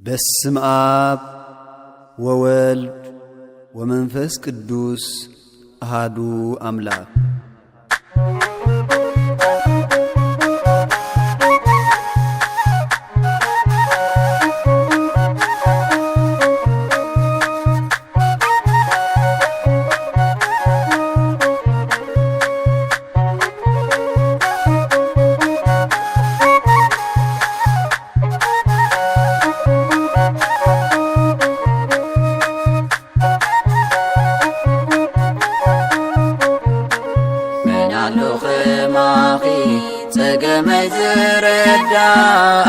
በስመ አብ ወወልድ ወመንፈስ ቅዱስ አሐዱ አምላክ። ፀገመይ ዝረዳ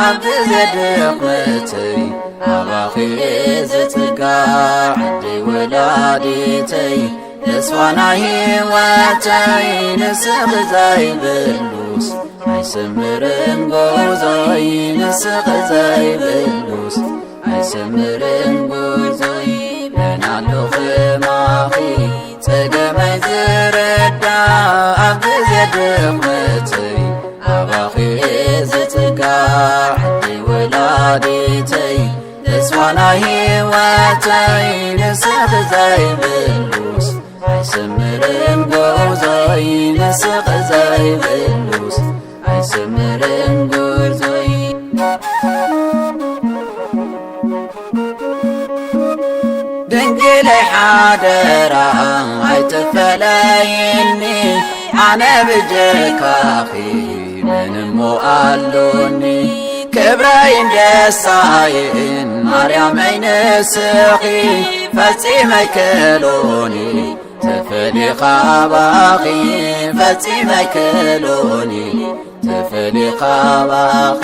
ኣብቲ ዘድኽመተይ ኣባኺ ዝጽጋዕ ዓደይ ወላዲተይ ተስፋና ሕይወተይ ንስኺ ዘይብሉስ ኣይሰምርን ጉዞይ ንስኺ ዘይብሉስ ኣይሰምርን ጉዞይ መናለኹ ማኺ ፀገመይ ዝረዳ ኣብቲ ዘድኽመተይ ኣባኺ ዝጽጋዕ ዓደይ ወላዲተይ ተስፋና ሕይወተይ ንስኺ ዘይብሉስ ኣይሰምርን ጉዞይ ንስኺ ዘይብሉስ ኣይሰምርን ጉዞይ ድንግለይ ሓደራ ኣይትፈለይኒ ኣነ ብጀካኺ ምንሞ ኣሎኒ ክብረይን ደስታይን ማርያመይ ንስኺ ፈጺመይ ክእሎኒ ተፈሊኻ ባኺ ፈጺመይ ክእሎኒ ተፈሊኻ ባኺ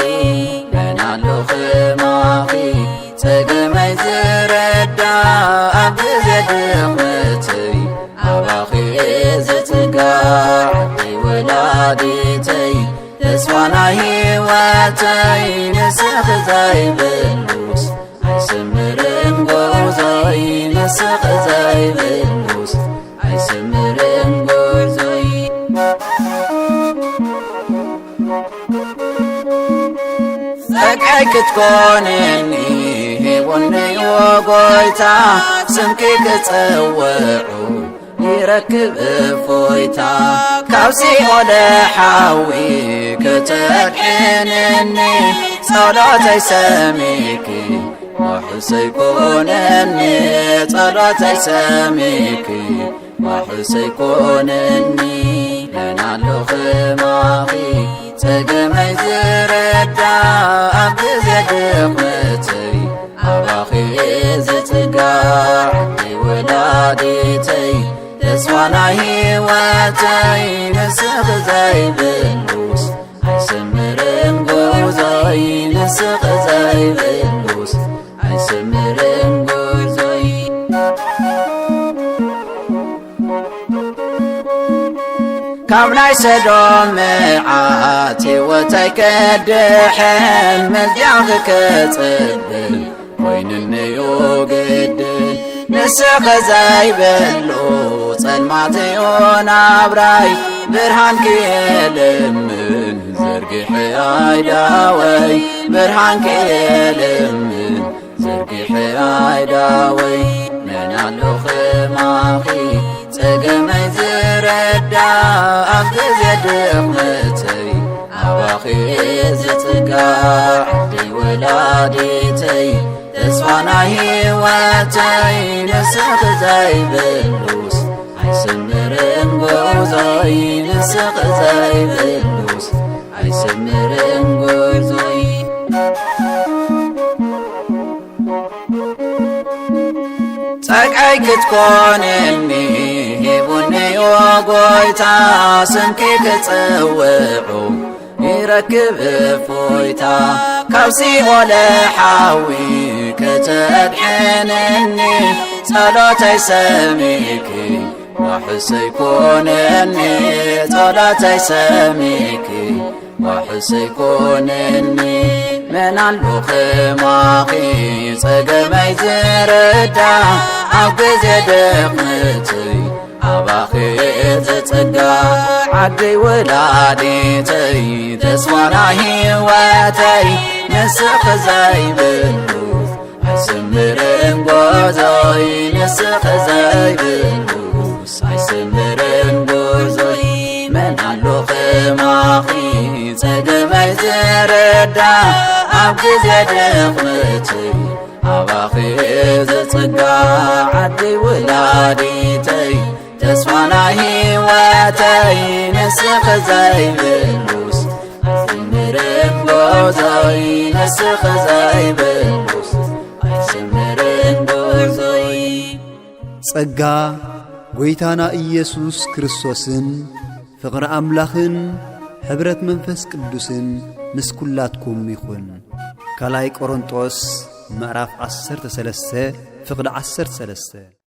መናለኹ ማኺ ፀገመይ ዝረዳ ኣብቲ ዘድኽመተይ ኣባኺ ዝጽጋዕ ዓደይ ወላዲተይ ተስፋና ሕይወተይ ንስኺ ዘይብሉስ ኣይሰምርን ጉዞይ ንስኺ ዘይብሉስ ኣይሰምርን ጉዞይ ፀግዐይ ክትኮንኒ ሂቡኒ ወጎይታ ስምኪ ክጽውዑ ይረክብ እፎይታ ካብ ሲኦል ሓዊ ክትድሕነኒ ጸሎተይ ሰሚኪ ወሕሰይ ኮነኒ ጸሎተይ ሰሚኪ ወሕሰይ ኮነኒ መናለኹ ማኺ ፀገመይ ዝረዳ ኣብቲ ዘድኽመተይ ኣባኺ ዝጽጋዕ ዓደይ ወላዲተይ ተስፋና ሕይወተይ ንስኺ ዘይብሉስ ኣይሰምርን ጉዞይ ንስኺ ዘይብሉስ ኣይሰምርን ጉዞይ ካብ ናይ ሰዶም መዓት ሕይወተይ ከድሕን መልዚኣኺ ክጽብል ኮይንኒዩ ግድን ንስኺ ዘይበሉ ጸልማት እዩ ናብራይ ብርሃን ክየልምን ዘርጊሕ ኣይዳወይ ብርሃን ክየልምን ዘርጊሕ ኣይዳወይ መናለኹ ማኺ ፀገመይ ዝረዳ ኣብቲ ዘድኽመተይ ኣባኺ ዝጽጋዕ ዓደይ ወላዲተይ ተስፋና ሕይወተይ ንስኺ ዘይብሉስ ኣይሰምርን ጉዞይ ንስኺ ዘይብሉስ ኣይሰምርን ጉዞይ ፀግዐይ ክትኮንኒ ሂቡኒ ወጎይታ ስምኪ ክጽውዑ ይረክብ እፎይታ ካብ ሲኦል ሓዊ ክትድሕነኒ ጸሎተይ ሰሚኪ ወሕሰይ ኮነኒ ጸሎተይ ሰሚኪ ወሕሰይ ኮነኒ መናለኹ ማኺ ፀገመይ ዝረዳ ኣብ ግዜ ድኽመተይ ኣባ ኣባኺ ዝጸጋ ዓደይ ወላዲተይ ተስፋና ሕይወተይ ንስኺ ዘይብሉ ኣይስምርን ጉዞይ ንስኺ ዘይብሉስ ኣይስምርን ጉዞይ መን ኣሎ ኸማኺ ጸገመይ ዝረዳ ኣብ ግዜ ድኽመተይ ኣባኺ ዝጸጋ ዓደይ ወላዲተይ ተስፋና ሕይወተይ ንስኺ ዘይብሉስ ኣይስምርን ጉዞይ ንስኺ ዘይብሉስ ኣይስምርን ጉዞይ ጸጋ ጐይታና ኢየሱስ ክርስቶስን ፍቕሪ ኣምላኽን ኅብረት መንፈስ ቅዱስን ምስ ኲላትኩም ይኹን። ካልኣይ ቆሮንጦስ ምዕራፍ 13 ፍቕዲ 13